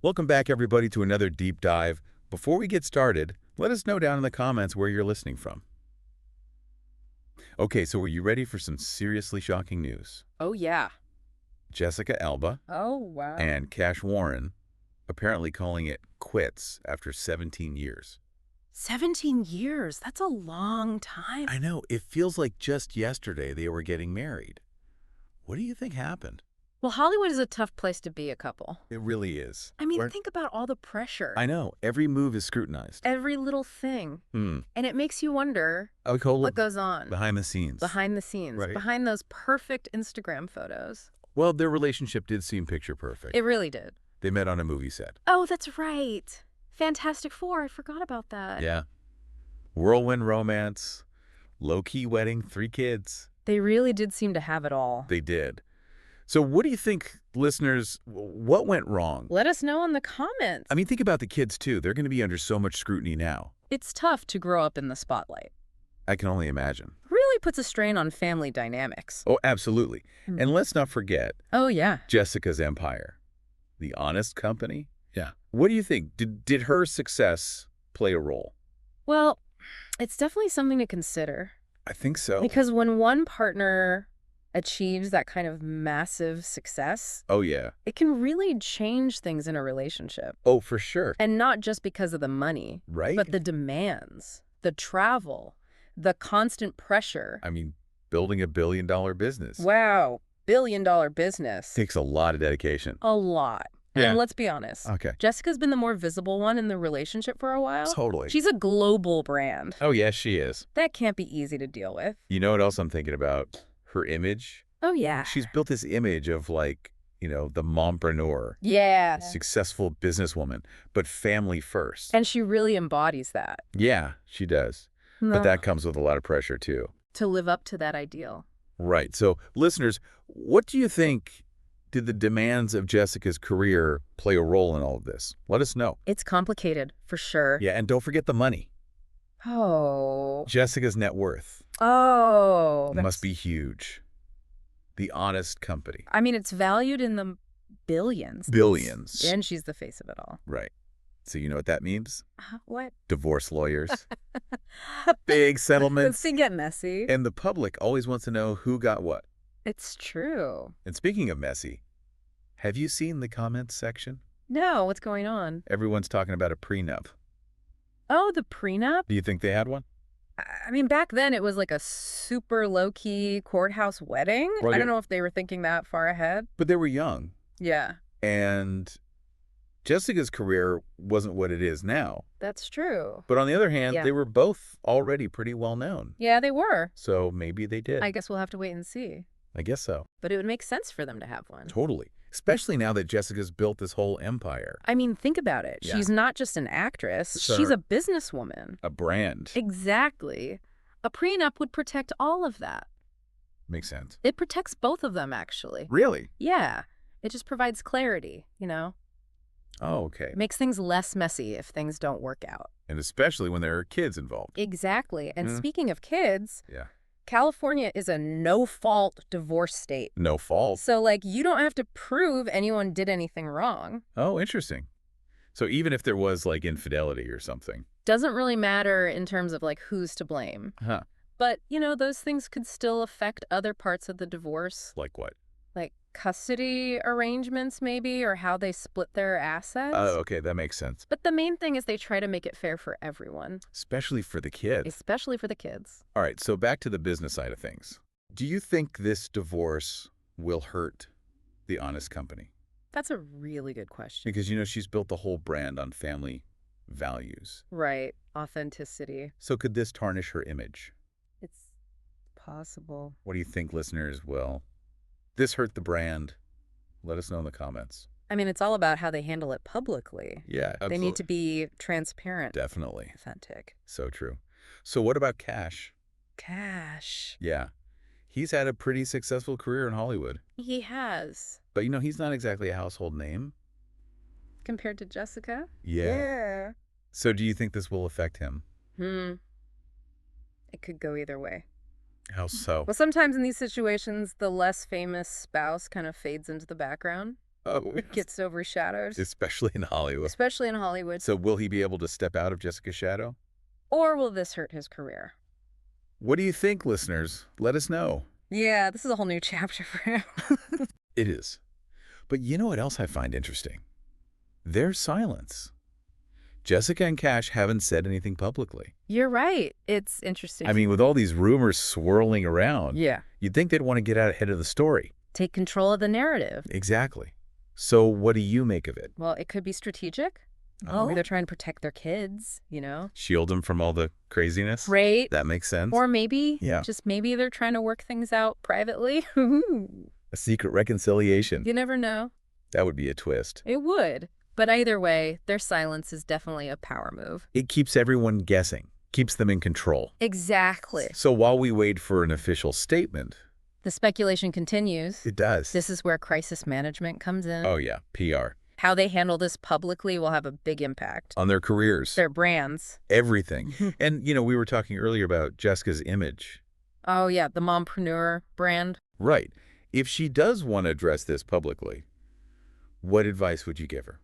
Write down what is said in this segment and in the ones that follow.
Welcome back, everybody, to another deep dive. Before we get started, let us know down in the comments where you're listening from. Okay, so are you ready for some seriously shocking news? Oh, yeah. Jessica Alba Oh, wow. and Cash Warren apparently calling it quits after 17 years. 17 years. That's a long time. I know, it feels like just yesterday they were getting married. What do you think happened? Well, Hollywood is a tough place to be a couple. It really is. I mean, think about all the pressure. I know, every move is scrutinized. Every little thing. And it makes you wonder what goes on Behind the scenes. behind the scenes, Right. behind those perfect Instagram photos. Well, their relationship did seem picture perfect. It really did. They met on a movie set. Oh, that's right. Fantastic Four. I forgot about that. Yeah. Whirlwind romance, low-key wedding, 3 kids. They really did seem to have it all. They did. So what do you think, listeners, what went wrong? Let us know in the comments. I mean, think about the kids, too. They're going to be under so much scrutiny now. It's tough to grow up in the spotlight. I can only imagine. Really puts a strain on family dynamics. Oh, absolutely. And let's not forget Oh, yeah. Jessica's empire, the honest company. Yeah. What do you think? Did her success play a role? Well, it's definitely something to consider. I think so. Because when one partner achieves that kind of massive success, Oh, yeah. it can really change things in a relationship. Oh, for sure. And not just because of the money, Right? but the demands, the travel, the constant pressure. I mean, building a billion-dollar business Wow, billion-dollar business. takes a lot of dedication. A lot. Yeah. And let's be honest. Okay. Jessica's been the more visible one in the relationship for a while. Totally. She's a global brand. Oh, yes, she is. That can't be easy to deal with. You know what else I'm thinking about? Her image. Oh, yeah. She's built this image of, like, the mompreneur, Yeah. successful businesswoman, but family first. And she really embodies that. Yeah, she does. But that comes with a lot of pressure, too. To live up to that ideal. Right. So, listeners, what do you think? Did the demands of Jessica's career play a role in all of this? Let us know. It's complicated, for sure. Yeah, and don't forget the money. Oh. Jessica's net worth Oh. must be huge. The honest company. I mean, it's valued in the billions. Billions. And she's the face of it all. Right. So you know what that means? What? Divorce lawyers. Big settlements. Things get messy. And the public always wants to know who got what. It's true. And speaking of messy, have you seen the comments section? No, what's going on? Everyone's talking about a prenup. Oh, the prenup? Do you think they had one? I mean, back then it was like a super low-key courthouse wedding. Well, I yeah. don't know if they were thinking that far ahead. But they were young. Yeah, And Jessica's career wasn't what it is now. that's true. But on the other hand, Yeah. they were both already pretty well known. Yeah, they were. So maybe they did. I guess we'll have to wait and see. I guess so. But it would make sense for them to have one. Totally. Especially now that Jessica's built this whole empire. I mean, think about it. Yeah. She's not just an actress. Sure. She's a businesswoman. A brand. Exactly. A prenup would protect all of that. Makes sense. It protects both of them, actually. Really? Yeah. It just provides clarity, Oh, okay. Makes things less messy if things don't work out. And especially when there are kids involved. Exactly. And Mhm. speaking of kids, Yeah. California is a no-fault divorce state. No fault. So, you don't have to prove anyone did anything wrong. Oh, interesting. So even if there was, infidelity or something. Doesn't really matter in terms of, who's to blame. Huh. But, those things could still affect other parts of the divorce, Like what? like custody arrangements maybe, or how they split their assets. Oh, okay. That makes sense. But the main thing is they try to make it fair for everyone, Especially for the kids. especially for the kids. All right. So back to the business side of things. Do you think this divorce will hurt the honest company? That's a really good question. Because, she's built the whole brand on family values. Right. Authenticity. So could this tarnish her image? It's possible. What do you think, listeners? Will this hurt the brand? Let us know in the comments. I mean, it's all about how they handle it publicly. Yeah, They need to be transparent, Definitely. authentic. So true. So what about Cash? Cash. Yeah. He's had a pretty successful career in Hollywood. He has. But, he's not exactly a household name. Compared to Jessica? Yeah. So do you think this will affect him? It could go either way. How so? Well, sometimes in these situations, the less famous spouse kind of fades into the background. Oh, gets overshadowed, especially in Hollywood. especially in Hollywood. So will he be able to step out of Jessica's shadow? Or will this hurt his career? What do you think, listeners? Let us know. Yeah, this is a whole new chapter for him. It is. But you know what else I find interesting? Their silence. Jessica and Cash haven't said anything publicly. You're right. It's interesting. I mean, with all these rumors swirling around, yeah. you'd think they'd want to get out ahead of the story. Take control of the narrative. Exactly. So what do you make of it? Well, it could be strategic. Oh. They're trying to protect their kids, you know? Shield them from all the craziness? Right. That makes sense. Or maybe, Yeah. just maybe they're trying to work things out privately. A secret reconciliation. You never know. That would be a twist. It would. But either way, their silence is definitely a power move. It keeps everyone guessing, keeps them in control. Exactly. So while we wait for an official statement, The speculation continues. it does. This is where crisis management comes in. Oh, yeah, PR. How they handle this publicly will have a big impact. On their careers. Their brands. Everything. And, we were talking earlier about Jessica's image. Oh, yeah, the mompreneur brand. Right. If she does want to address this publicly, what advice would you give her?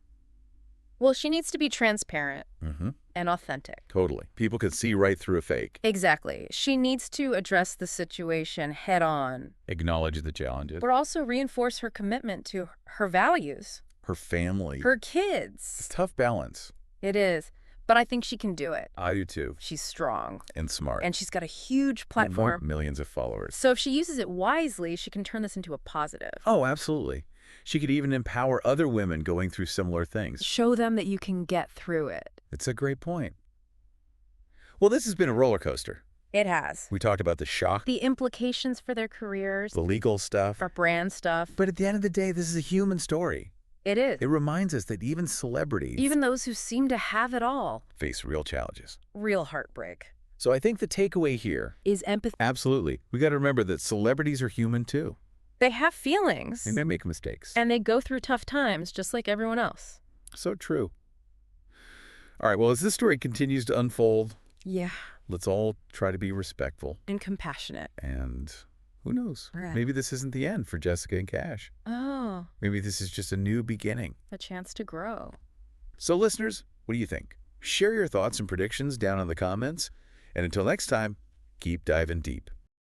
Well, she needs to be transparent Mm-hmm. and authentic. Totally. People can see right through a fake. Exactly. She needs to address the situation head on, Acknowledge the challenges. but also reinforce her commitment to her values, Her family. her It's a kids. tough balance. It is. But I think she can do it. I do too. She's strong. And smart. And she's got a huge And platform. millions of followers. So if she uses it wisely, she can turn this into a positive. Oh, absolutely. She could even empower other women going through similar things. Show them that you can get through it. It's a great point. Well, this has been a roller coaster. It has. We talked about the shock, The implications for their careers, the legal stuff. for brand stuff. But at the end of the day, this is a human story. It is. It reminds us that even celebrities Even those who seem to have it all. face real challenges. Real heartbreak. So I think the takeaway here, Is empathy. absolutely, we got to remember that celebrities are human too. They have feelings. They may make mistakes. And they go through tough times just like everyone else. So true. All right, well, as this story continues to unfold, Yeah. let's all try to be respectful. And compassionate. And who knows? Right. Maybe this isn't the end for Jessica and Cash. Oh, Maybe this is just a new beginning. a chance to grow. So listeners, what do you think? Share your thoughts and predictions down in the comments. And until next time, keep diving deep.